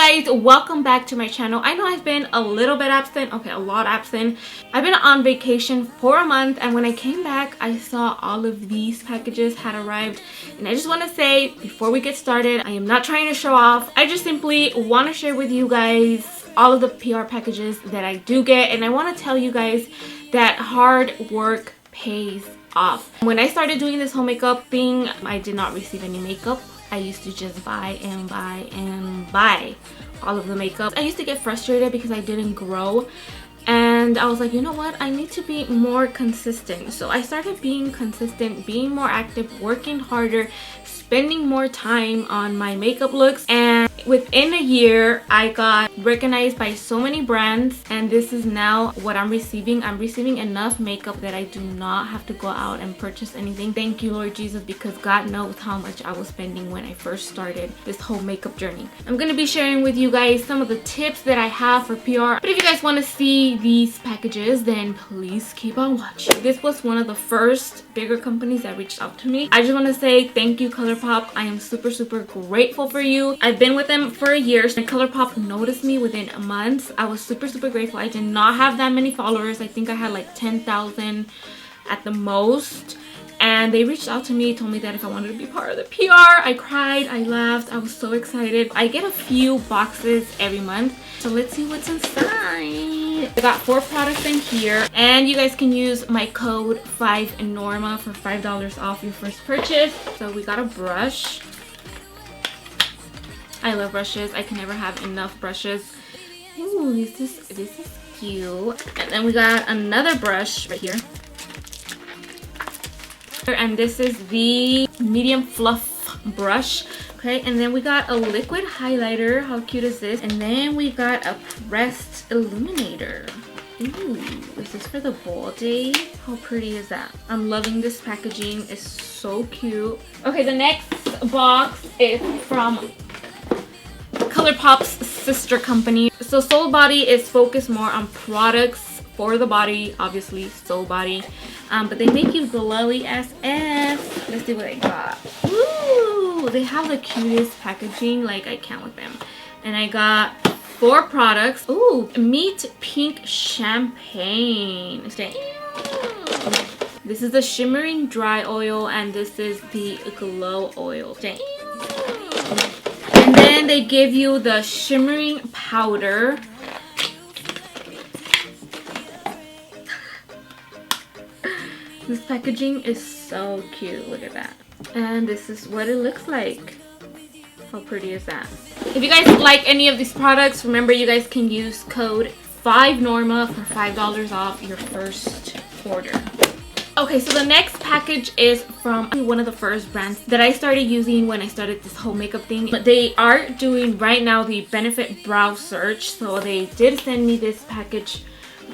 guys, welcome back to my channel. I know I've been a little bit absent, okay, a lot absent. I've been on vacation for a month, and when I came back I saw all of these packages had arrived. And I just want to say, before we get started, I am not trying to show off. I just simply want to share with you guys all of the PR packages that I do get, and I want to tell you guys that hard work pays off. When I started doing this home makeup thing, I did not receive any makeup. I used to just buy and buy and buy all of the makeup. I used to get frustrated because I didn't grow, and I was like, you know what, I need to be more consistent. So I started being consistent, being more active, working harder, spending more time on my makeup looks, and within a year I got recognized by so many brands, and this is now what I'm receiving. I'm receiving enough makeup that I do not have to go out and purchase anything. Thank you, Lord Jesus, because God knows how much I was spending when I first started this whole makeup journey. I'm gonna be sharing with you guys some of the tips that I have for PR, but if you guys want to see these packages, then please keep on watching. This was one of the first bigger companies that reached out to me. I just want to say thank you, ColourPop. I am super grateful for you. I've been with them for a year, and ColourPop noticed me within months. I was super grateful. I did not have that many followers. I think I had like 10,000 at the most, and they reached out to me, told me that if I wanted to be part of the PR. I cried, I laughed, I was so excited. I get a few boxes every month, so let's see what's inside. I got 4 products in here, and you guys can use my code 5NORMA for $5 off your first purchase. So we got a brush. I love brushes. I can never have enough brushes. Ooh, this is cute. And then we got another brush right here. And this is the medium fluff brush. Okay, and then we got a liquid highlighter. How cute is this? And then we got a pressed illuminator. Ooh, is this for the ball day? How pretty is that? I'm loving this packaging. It's so cute. Okay, the next box is from ColourPop's sister company. So Soul Body is focused more on products for the body, obviously Soul Body, but they make you glowy as F. Let's see what I got. Ooh, they have the cutest packaging, like I can't with them. And I got 4 products. Ooh, Meet Pink Champagne. Damn. This is the shimmering dry oil, and this is the glow oil. Damn. And then they give you the shimmering powder. This packaging is so cute. Look at that. And this is what it looks like. How pretty is that? If you guys like any of these products, remember you guys can use code 5NORMA for $5 off your first order. Okay, so the next package is from one of the first brands that I started using when I started this whole makeup thing. But they are doing right now the Benefit Brow Search. So they did send me this package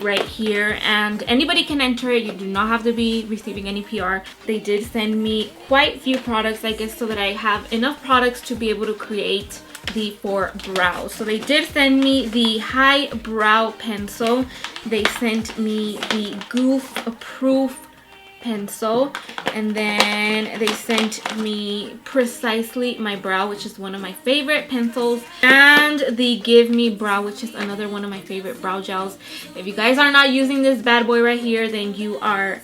right here, and anybody can enter it. You do not have to be receiving any PR. They did send me quite a few products, I guess, so that I have enough products to be able to create the 4 brows. So they did send me the High Brow Pencil. They sent me the Goof Proof pencil, and then they sent me Precisely My Brow, which is one of my favorite pencils, and the Give Me Brow, which is another one of my favorite brow gels. If you guys are not using this bad boy right here, then you are,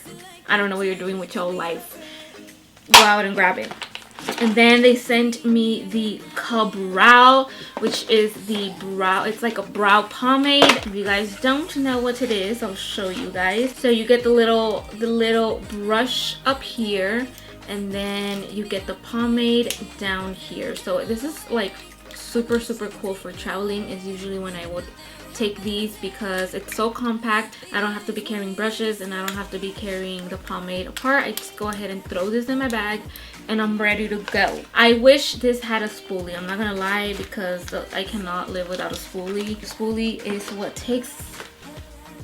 I don't know what you're doing with your life. Go out and grab it. And then they sent me the Ka-Brow, which is the brow, it's like a brow pomade. If you guys don't know what it is, I'll show you guys. So you get the little brush up here, and then you get the pomade down here. So this is like super cool for traveling, is usually when I would take these, because it's so compact. I don't have to be carrying brushes, and I don't have to be carrying the pomade apart. I just go ahead and throw this in my bag, and I'm ready to go. I wish this had a spoolie. I'm not gonna lie, because I cannot live without a spoolie. Spoolie is what takes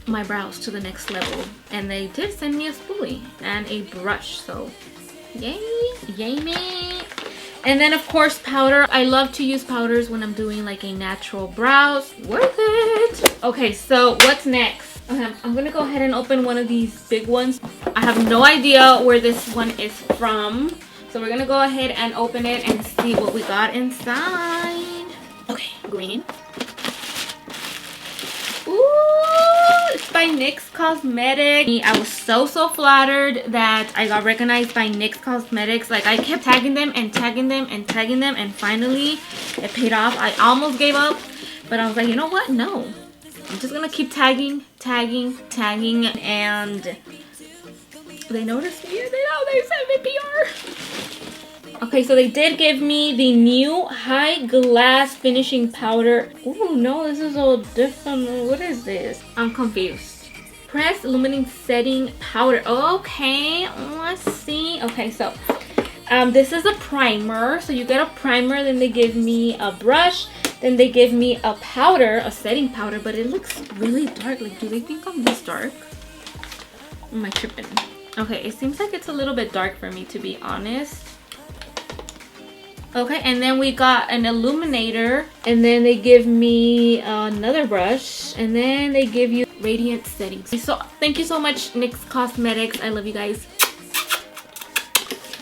my brows to the next level, and they did send me a spoolie and a brush, so yay me. And then of course powder. I love to use powders when I'm doing like a natural brows. Worth it. Okay, so what's next? Okay, I'm gonna go ahead and open one of these big ones. I have no idea where this one is from, so we're gonna go ahead and open it and see what we got inside. Okay. green. Ooh, it's by NYX Cosmetics. I was so flattered that I got recognized by NYX Cosmetics. Like, I kept tagging them and tagging them and tagging them, and finally it paid off. I almost gave up, but I was like, you know what? No. I'm just gonna keep tagging, and they noticed me and they sent me PR. Okay, so they did give me the new High Glass Finishing Powder. Ooh, no, this is all different. What is this? I'm confused. Press Illuminating Setting Powder. Okay, let's see. Okay, so this is a primer. So you get a primer, then they give me a brush, then they give me a powder, a setting powder, but it looks really dark. Like, do they think I'm this dark? Am I tripping? Okay, it seems like it's a little bit dark for me, to be honest. Okay, and then we got an illuminator, and then they give me another brush, and then they give you radiant settings. So thank you so much, NYX Cosmetics. I love you guys.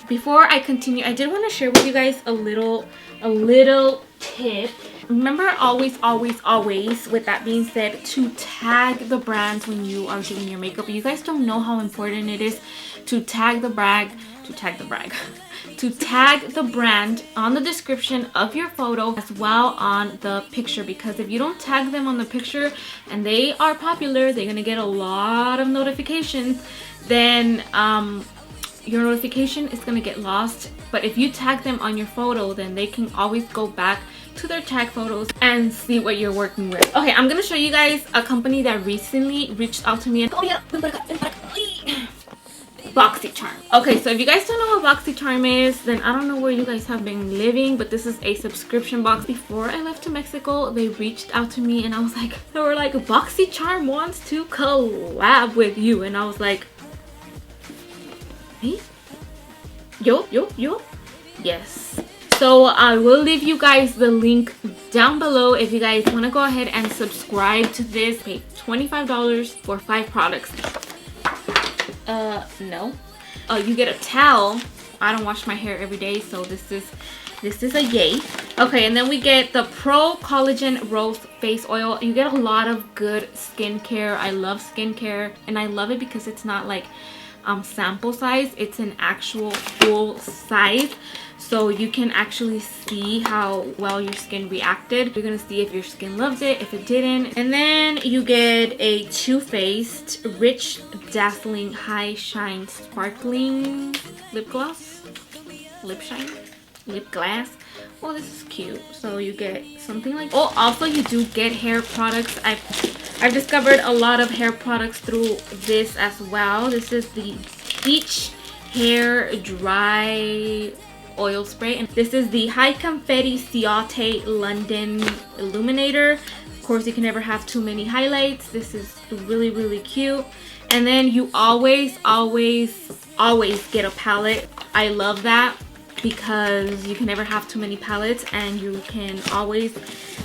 Before I continue, I did want to share with you guys a little tip. Remember, always, with that being said, to tag the brands when you are doing your makeup. You guys don't know how important it is to tag the brand on the description of your photo as well on the picture, because if you don't tag them on the picture and they are popular, they're gonna get a lot of notifications. Then your notification is gonna get lost. But if you tag them on your photo, then they can always go back to their tag photos and see what you're working with. Okay, I'm gonna show you guys a company that recently reached out to me, and Boxycharm. Okay, so if you guys don't know what Boxycharm is, then I don't know where you guys have been living, but this is a subscription box. Before I left to Mexico, they reached out to me, and I was like, they were like, Boxycharm wants to collab with you, and I was like, me? Yo? Yes. So I will leave you guys the link down below if you guys want to go ahead and subscribe to this. Pay $25 for 5 products. No. You get a towel. I don't wash my hair every day, so this is a yay. Okay, and then we get the Pro Collagen Rose Face Oil. You get a lot of good skincare. I love skincare, and I love it because it's not like sample size. It's an actual full size, so you can actually see how well your skin reacted. You're gonna see if your skin loves it, if it didn't. And then you get a Too Faced Rich Dazzling High Shine Sparkling Lip Gloss. Lip shine? Lip glass. Oh, this is cute. So you get something like, oh, also you do get hair products. I've discovered a lot of hair products through this as well. This is the Beach Hair Dry Oil Spray, and this is the High Confetti Ciotte London Illuminator. Of course, you can never have too many highlights. This is really cute. And then you always get a palette. I love that because you can never have too many palettes, and you can always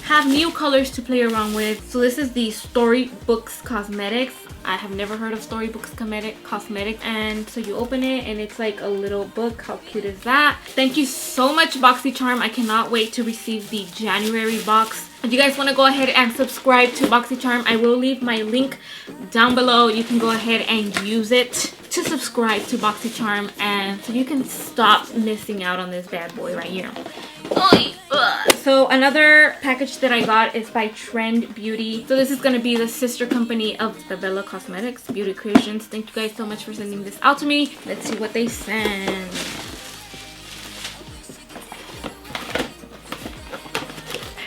have new colors to play around with. So this is the Storybooks Cosmetics. I have never heard of Storybooks Cosmetics. And so you open it and it's like a little book. How cute is that? Thank you so much, Boxycharm. I cannot wait to receive the January box. If you guys want to go ahead and subscribe to Boxycharm, I will leave my link down below. You can go ahead and use it to subscribe to Boxycharm, and so you can stop missing out on this bad boy right here. So another package that I got is by Trend Beauty. So this is going to be the sister company of the Bella Cosmetics Beauty Creations. Thank you guys so much for sending this out to me. Let's see what they send.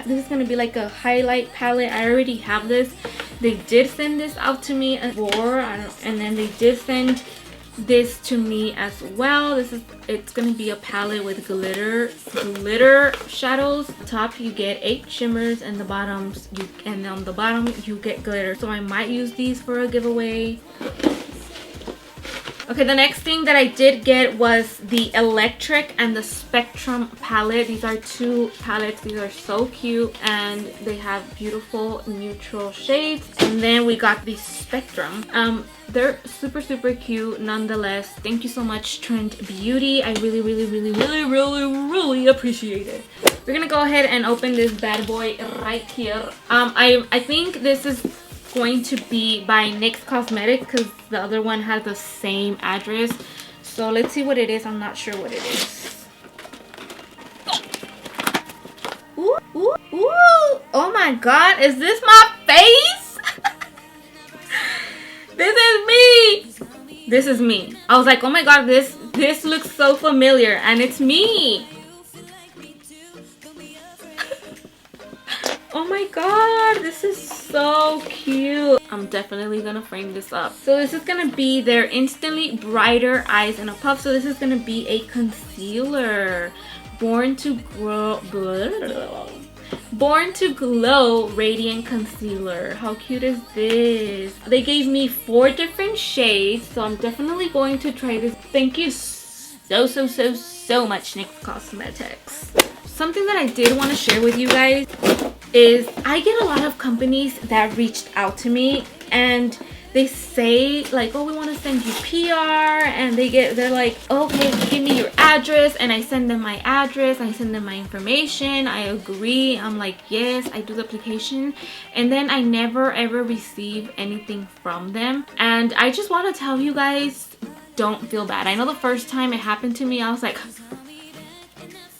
This is going to be like a highlight palette. I already have this. They did send this out to me before, and then they did send this to me as well. It's gonna be a palette with glitter shadows. On top you get 8 shimmers, and and on the bottom you get glitter. So I might use these for a giveaway. Okay, the next thing that I did get was the Electric and the Spectrum palette. These are two palettes. These are so cute and they have beautiful neutral shades. And then we got the Spectrum. They're super cute nonetheless. Thank you so much, Trend Beauty. I really appreciate it. We're gonna go ahead and open this bad boy right here. I think this is going to be by NYX Cosmetics because the other one has the same address. So let's see what it is. I'm not sure what it is. Ooh, ooh, ooh. Oh my god, is this my face? This is me. This is me. I was like, oh my god, this looks so familiar, and it's me. Oh my god, this is so cute. I'm definitely gonna frame this up. So this is gonna be their Instantly Brighter Eyes in a Puff. So this is gonna be a concealer. Born to Glow Radiant Concealer. How cute is this? They gave me 4 different shades, so I'm definitely going to try this. Thank you so much, NYX Cosmetics. Something that I did want to share with you guys is I get a lot of companies that reached out to me and they say like, oh, we want to send you PR, and they're like, okay, give me your address, and I send them my address, I send them my information, I agree, I'm like, yes, I do the application, and then I never ever receive anything from them. And I just want to tell you guys, don't feel bad. I know the first time it happened to me, I was like,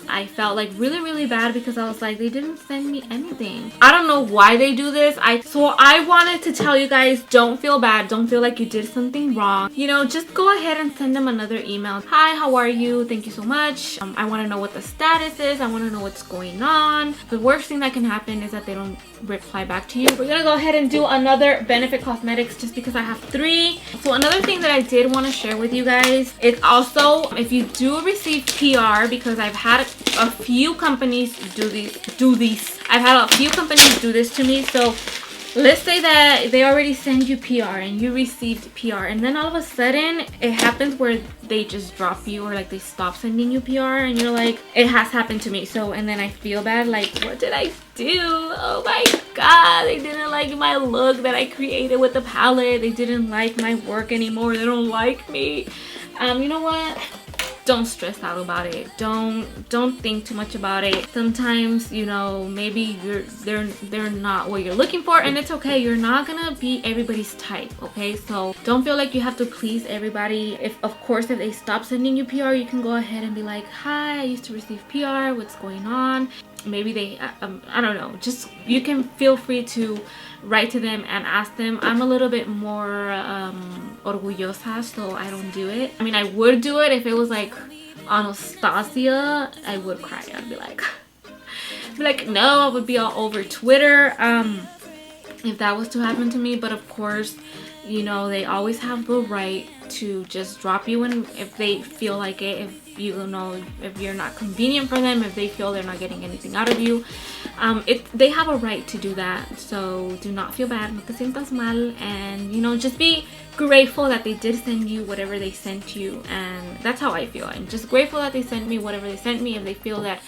I felt like really bad because I was like, they didn't send me anything. I don't know why they do this. So I wanted to tell you guys, don't feel bad. Don't feel like you did something wrong. You know, just go ahead and send them another email. Hi, how are you? Thank you so much. I want to know what the status is. I want to know what's going on. The worst thing that can happen is that they don't reply back to you. We're gonna go ahead and do another Benefit Cosmetics just because I have 3. So another thing that I did want to share with you guys is also, if you do receive PR, because I've had a few companies do these. I've had a few companies do this to me. So let's say that they already send you PR and you received PR, and then all of a sudden it happens where they just drop you, or like they stop sending you PR, and you're like, it has happened to me. So, and then I feel bad, like, what did I do? Oh my god, they didn't like my look that I created with the palette. They didn't like my work anymore. They don't like me. You know what? Don't stress out about it. Don't think too much about it. Sometimes, you know, maybe they're not what you're looking for, and it's okay. You're not gonna be everybody's type, okay? So don't feel like you have to please everybody. Of course, if they stop sending you PR, you can go ahead and be like, hi, I used to receive PR, what's going on? Maybe they I don't know, just, you can feel free to write to them and ask them. I'm a little bit more orgullosa, so I don't do it. I mean, I would do it if it was like Anastasia. I would cry. I'd be like no, I would be all over Twitter if that was to happen to me. But of course, you know, they always have the right to just drop you in if they feel like it. If you know, if you're not convenient for them, if they feel they're not getting anything out of you, they have a right to do that. So do not feel bad, no te sientas mal, and you know, just be grateful that they did send you whatever they sent you. And that's how I feel. I'm just grateful that they sent me whatever they sent me. If they feel that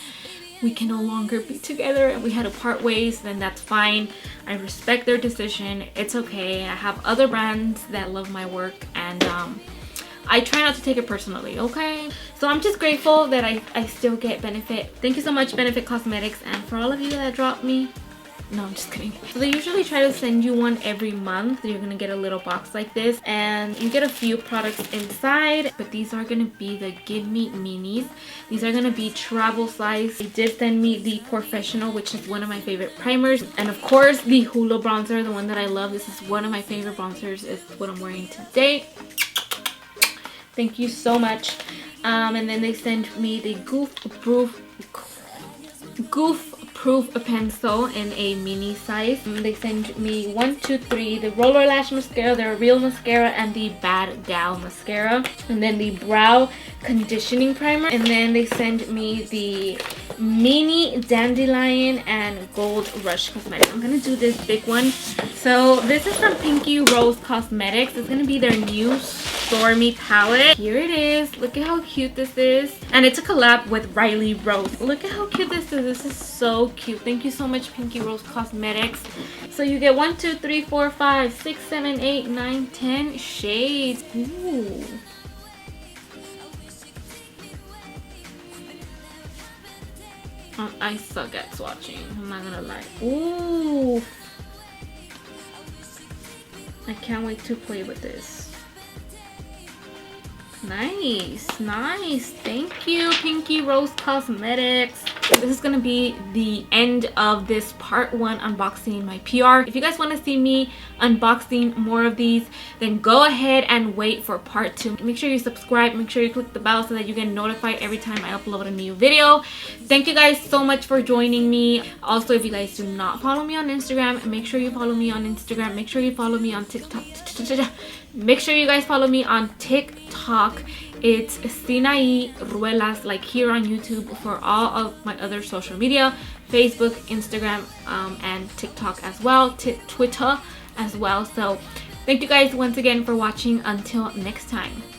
we can no longer be together and we had to part ways, then that's fine. I respect their decision. It's okay. I have other brands that love my work, and I try not to take it personally, okay? So I'm just grateful that I still get Benefit. Thank you so much, Benefit Cosmetics. And for all of you that dropped me, no, I'm just kidding. So they usually try to send you one every month. You're gonna get a little box like this, and you get a few products inside, but these are gonna be the Give Me Minis. These are gonna be travel size. They did send me the Professional, which is one of my favorite primers, and of course the Hula bronzer, the one that I love. This is one of my favorite bronzers. It's what I'm wearing today. Thank you so much. And then they sent me the Goof proof pencil in a mini size. They sent me 1, 2, 3, the Roller Lash Mascara, the Real Mascara, and the Bad Gal Mascara. And then the Brow Conditioning Primer. And then they sent me the Mini Dandelion and Gold Rush Cosmetics. I'm gonna do this big one. So this is from Pinky Rose Cosmetics. It's gonna be their new Stormy palette. Here it is. Look at how cute this is. And it's a collab with Riley Rose. Look at how cute this is. This is so cute. Thank you so much, Pinky Rose Cosmetics. So you get 1, 2, 3, 4, 5, 6, 7, 8, 9, 10 shades. Ooh. I suck at swatching. I'm not gonna lie. Ooh. I can't wait to play with this. Nice, nice. Thank you, Pinky Rose Cosmetics. This is gonna be the end of this part 1 unboxing my PR. If you guys want to see me unboxing more of these, then go ahead and wait for part 2. Make sure you subscribe, make sure you click the bell so that you get notified every time I upload a new video. Thank you guys so much for joining me. Also, if you guys do not follow me on Instagram, make sure you follow me on Instagram. Make sure you follow me on TikTok. Make sure you guys follow me on TikTok. It's SinaiRuelas, like here on YouTube, for all of my other social media, Facebook, Instagram, and TikTok as well, Twitter as well. So thank you guys once again for watching. Until next time.